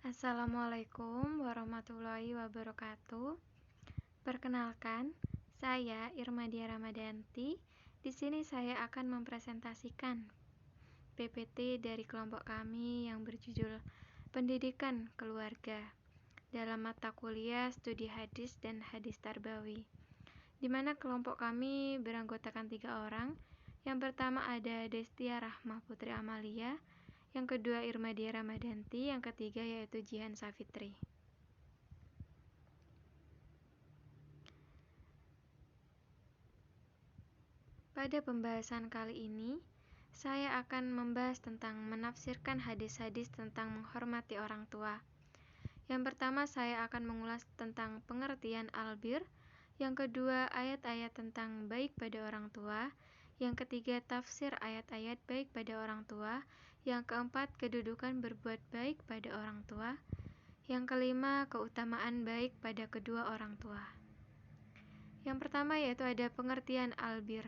Assalamualaikum warahmatullahi wabarakatuh. Perkenalkan, saya Irmadia Ramadanti. Di sini saya akan mempresentasikan PPT dari kelompok kami yang berjudul Pendidikan Keluarga dalam mata kuliah Studi Hadis dan Hadis Tarbawi, di mana kelompok kami beranggotakan 3 orang. Yang pertama ada Destia Rahmah Putri Amalia, yang kedua Irmadia Ramadanti, yang ketiga yaitu Jihan Safitri. Pada pembahasan kali ini, saya akan membahas tentang menafsirkan hadis-hadis tentang menghormati orang tua. Yang pertama, saya akan mengulas tentang pengertian albir. Yang kedua, ayat-ayat tentang baik pada orang tua. Yang ketiga, tafsir ayat-ayat baik pada orang tua. Yang keempat, kedudukan berbuat baik pada orang tua. Yang kelima, keutamaan baik pada kedua orang tua. Yang pertama yaitu ada pengertian albir.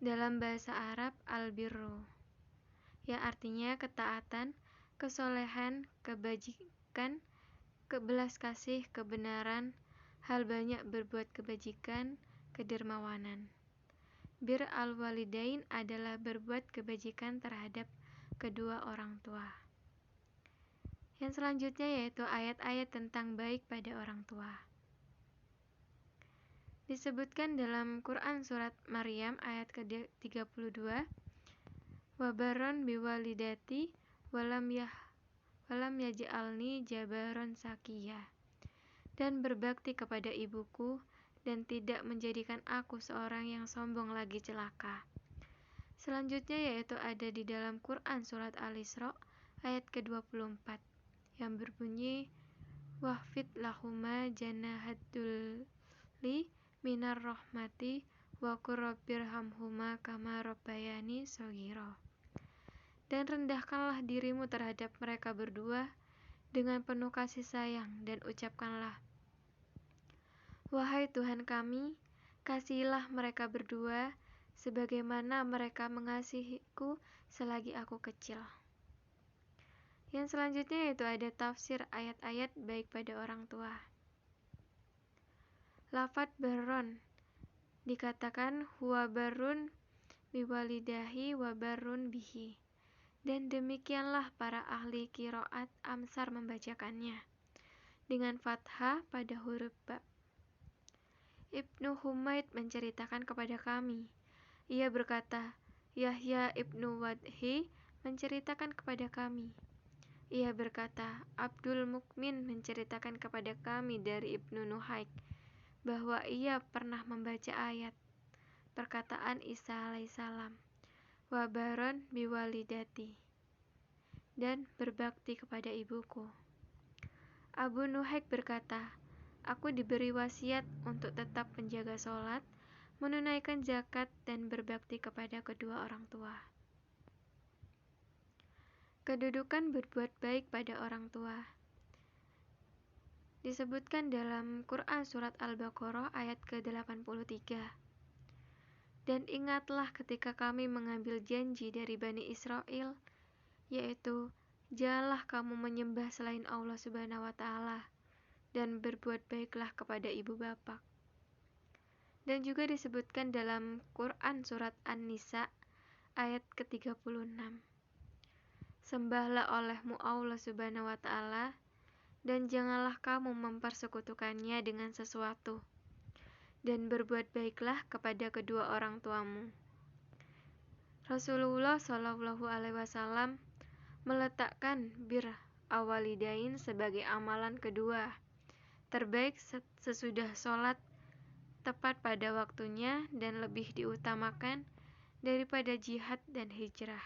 Dalam bahasa Arab, albirru, yang artinya ketaatan, kesolehan, kebajikan, kebelas kasih, kebenaran, hal banyak berbuat kebajikan, kedermawanan. Bir al-walidain adalah berbuat kebajikan terhadap kedua orang tua. Yang selanjutnya yaitu ayat-ayat tentang baik pada orang tua. Disebutkan dalam Quran surat Maryam ayat ke-32, Wabaron biwalidati walam yaj'alni jabaron sakiyah, dan berbakti kepada ibuku dan tidak menjadikan aku seorang yang sombong lagi celaka. Selanjutnya yaitu ada di dalam Quran surat Al-Isra ayat ke-24 yang berbunyi wahfid lahuma janahadulli minar rahmati wa qur rabbirhamhuma kama rabbayani shaghira. Dan rendahkanlah dirimu terhadap mereka berdua dengan penuh kasih sayang dan ucapkanlah, wahai Tuhan kami, kasihilah mereka berdua sebagaimana mereka mengasihiku selagi aku kecil. Yang selanjutnya yaitu ada tafsir ayat-ayat baik pada orang tua. Lafadz barron dikatakan huwa barrun biwalidahi wa barrun bihi, dan demikianlah para ahli qiraat Amsar membacakannya dengan fathah pada huruf ba. Ibnu Humaid menceritakan kepada kami, ia berkata, Yahya ibnu Wadhi menceritakan kepada kami, ia berkata, Abdul Mukmin menceritakan kepada kami dari Ibnu Nuhaik bahwa ia pernah membaca ayat perkataan Isa alaihissalam, wabaron biwalidati, dan berbakti kepada ibuku. Abu Nuhaik berkata, aku diberi wasiat untuk tetap menjaga sholat, menunaikan zakat, dan berbakti kepada kedua orang tua. Kedudukan berbuat baik pada orang tua disebutkan dalam Quran surat Al-Baqarah ayat ke-83. Dan ingatlah ketika kami mengambil janji dari Bani Israel, yaitu janganlah kamu menyembah selain Allah Subhanahu wa Ta'ala, dan berbuat baiklah kepada ibu bapak. Dan juga disebutkan dalam Quran surat An-Nisa ayat ke-36. Sembahlah olehmu Allah Subhanahu wa Ta'ala, dan janganlah kamu mempersekutukannya dengan sesuatu, dan berbuat baiklah kepada kedua orang tuamu. Rasulullah Shallallahu Alaihi Wasallam meletakkan bir awalidain sebagai amalan kedua terbaik sesudah sholat tepat pada waktunya dan lebih diutamakan daripada jihad dan hijrah.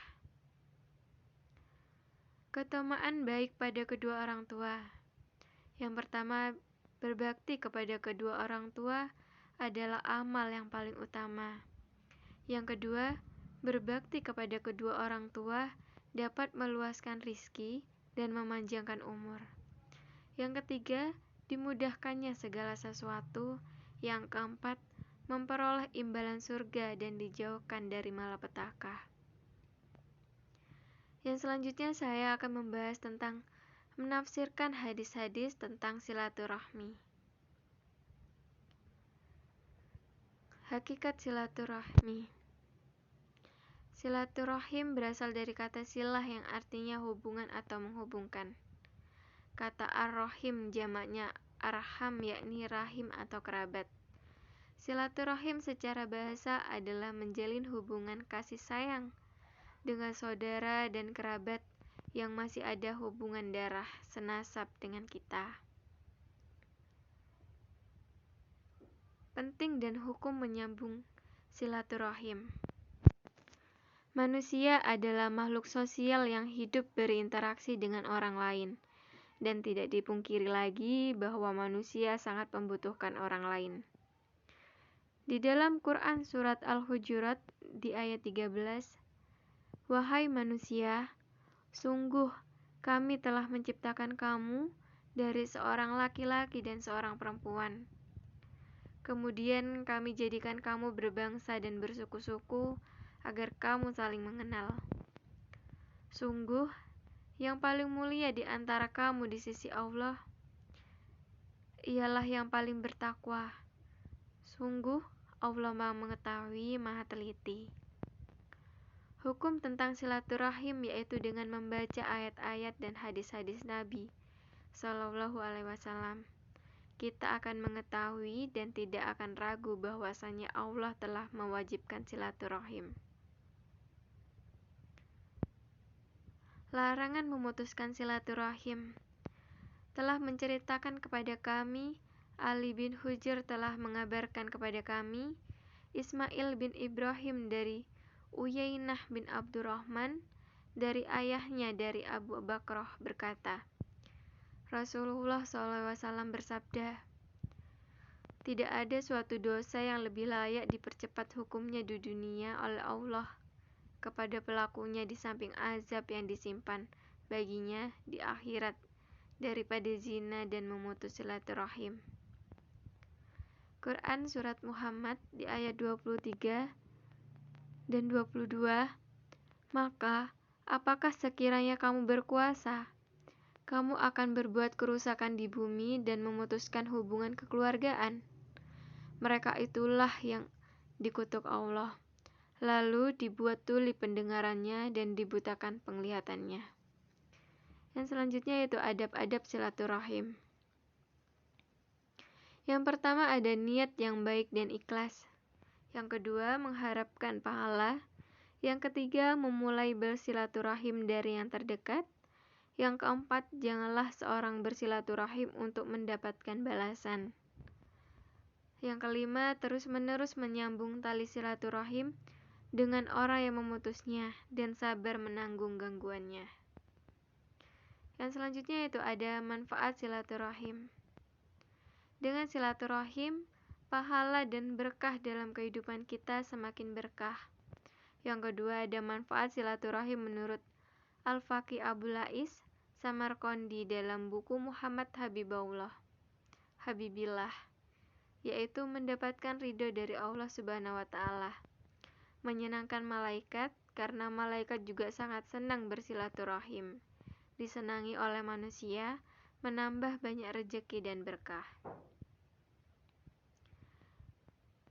Keutamaan baik pada kedua orang tua. Yang pertama, berbakti kepada kedua orang tua adalah amal yang paling utama. Yang kedua, berbakti kepada kedua orang tua dapat meluaskan rizki dan memanjangkan umur. Yang ketiga, dimudahkannya segala sesuatu. Yang keempat, memperoleh imbalan surga dan dijauhkan dari malapetaka. Yang selanjutnya saya akan membahas tentang menafsirkan hadis-hadis tentang silaturahmi. Hakikat silaturahmi. Silaturahim berasal dari kata silah yang artinya hubungan atau menghubungkan. Kata ar-rahim jamaknya arham yakni rahim atau kerabat. Silaturahim secara bahasa adalah menjalin hubungan kasih sayang dengan saudara dan kerabat yang masih ada hubungan darah senasab dengan kita. Penting dan hukum menyambung silaturahim. Manusia adalah makhluk sosial yang hidup berinteraksi dengan orang lain, dan tidak dipungkiri lagi bahwa manusia sangat membutuhkan orang lain. Di dalam Quran surat Al-Hujurat di ayat 13, "Wahai manusia, sungguh kami telah menciptakan kamu dari seorang laki-laki dan seorang perempuan. Kemudian kami jadikan kamu berbangsa dan bersuku-suku agar kamu saling mengenal. Sungguh, yang paling mulia di antara kamu di sisi Allah ialah yang paling bertakwa. Sungguh, Allah Maha Mengetahui, Maha Teliti." Hukum tentang silaturahim yaitu dengan membaca ayat-ayat dan hadis-hadis Nabi Shallallahu Alaihi Wasallam. Kita akan mengetahui dan tidak akan ragu bahwasanya Allah telah mewajibkan silaturahim. Larangan memutuskan silaturahim. Telah menceritakan kepada kami, Ali bin Hujr telah mengabarkan kepada kami, Ismail bin Ibrahim dari Uyainah bin Abdurrahman dari ayahnya dari Abu Bakrah berkata, Rasulullah SAW bersabda, "Tidak ada suatu dosa yang lebih layak dipercepat hukumnya di dunia oleh Allah kepada pelakunya di samping azab yang disimpan baginya di akhirat daripada zina dan memutus silaturahim." Quran Surat Muhammad di ayat 23 dan 22, "Maka, apakah sekiranya kamu berkuasa, kamu akan berbuat kerusakan di bumi dan memutuskan hubungan kekeluargaan? Mereka itulah yang dikutuk Allah, lalu dibuat tuli pendengarannya dan dibutakan penglihatannya." Yang selanjutnya yaitu adab-adab silaturahim. Yang pertama ada niat yang baik dan ikhlas. Yang kedua mengharapkan pahala. Yang ketiga memulai bersilaturahim dari yang terdekat. Yang keempat janganlah seorang bersilaturahim untuk mendapatkan balasan. Yang kelima terus-menerus menyambung tali silaturahim dengan orang yang memutusnya dan sabar menanggung gangguannya. Yang selanjutnya yaitu ada manfaat silaturahim. Dengan silaturahim, pahala dan berkah dalam kehidupan kita semakin berkah. Yang kedua ada manfaat silaturahim menurut Al-Faqih Abu Lais Samarqandi dalam buku Muhammad Habibillah, yaitu mendapatkan ridho dari Allah Subhanahu wa Ta'ala, menyenangkan malaikat karena malaikat juga sangat senang bersilaturahim, disenangi oleh manusia, menambah banyak rezeki dan berkah.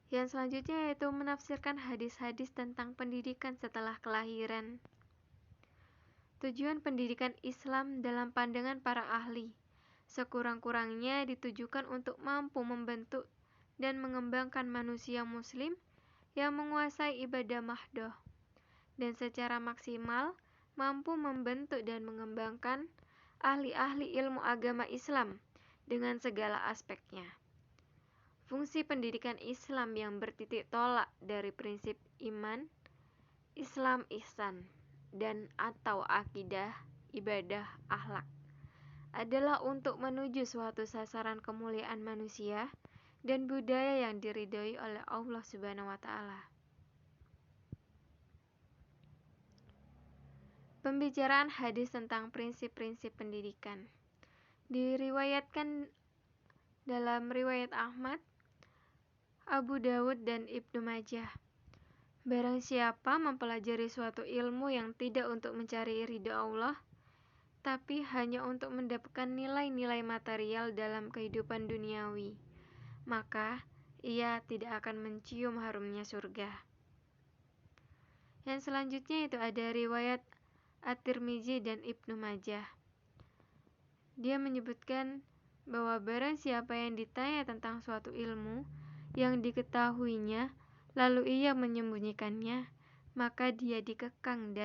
Yang selanjutnya yaitu menafsirkan hadis-hadis tentang pendidikan setelah kelahiran. Tujuan pendidikan Islam dalam pandangan para ahli sekurang-kurangnya ditujukan untuk mampu membentuk dan mengembangkan manusia muslim yang menguasai ibadah mahdoh, dan secara maksimal mampu membentuk dan mengembangkan ahli-ahli ilmu agama Islam dengan segala aspeknya. Fungsi pendidikan Islam yang bertitik tolak dari prinsip iman, Islam, ihsan, dan atau akidah, ibadah, akhlak adalah untuk menuju suatu sasaran kemuliaan manusia dan budaya yang diridhoi oleh Allah Subhanahu wa Ta'ala. Pembicaraan hadis tentang prinsip-prinsip pendidikan. Diriwayatkan dalam riwayat Ahmad, Abu Dawud dan Ibnu Majah, barang siapa mempelajari suatu ilmu yang tidak untuk mencari ridha Allah, tetapi hanya untuk mendapatkan nilai-nilai material dalam kehidupan duniawi, maka ia tidak akan mencium harumnya surga. Yang selanjutnya itu ada riwayat At-Tirmizi dan Ibnu Majah. Dia menyebutkan bahwa barang siapa yang ditanya tentang suatu ilmu yang diketahuinya, lalu ia menyembunyikannya, maka dia dikekang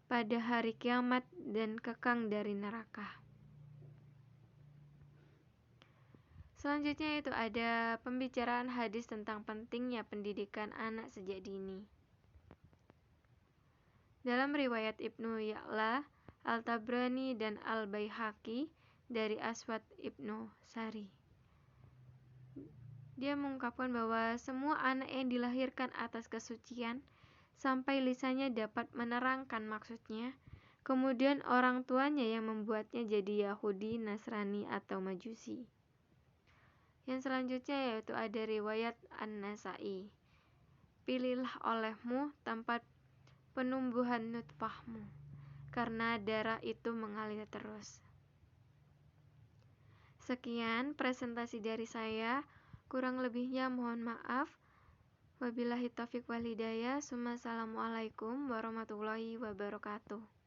pada hari kiamat dan kekang dari neraka. Selanjutnya itu ada pembicaraan hadis tentang pentingnya pendidikan anak sejak dini. Dalam riwayat Ibnu Ya'la, Al-Tabrani dan Al-Baihaqi dari Aswad Ibnu Sari, dia mengungkapkan bahwa semua anak yang dilahirkan atas kesucian sampai lisannya dapat menerangkan maksudnya, kemudian orang tuanya yang membuatnya jadi Yahudi, Nasrani, atau Majusi. Yang selanjutnya yaitu ada riwayat An-Nasai. Pilihlah olehmu tempat penumbuhan nutfahmu, karena darah itu mengalir terus. Sekian presentasi dari saya, kurang lebihnya mohon maaf. Wabillahi taufiq wal hidayah. Assalamualaikum warahmatullahi wabarakatuh.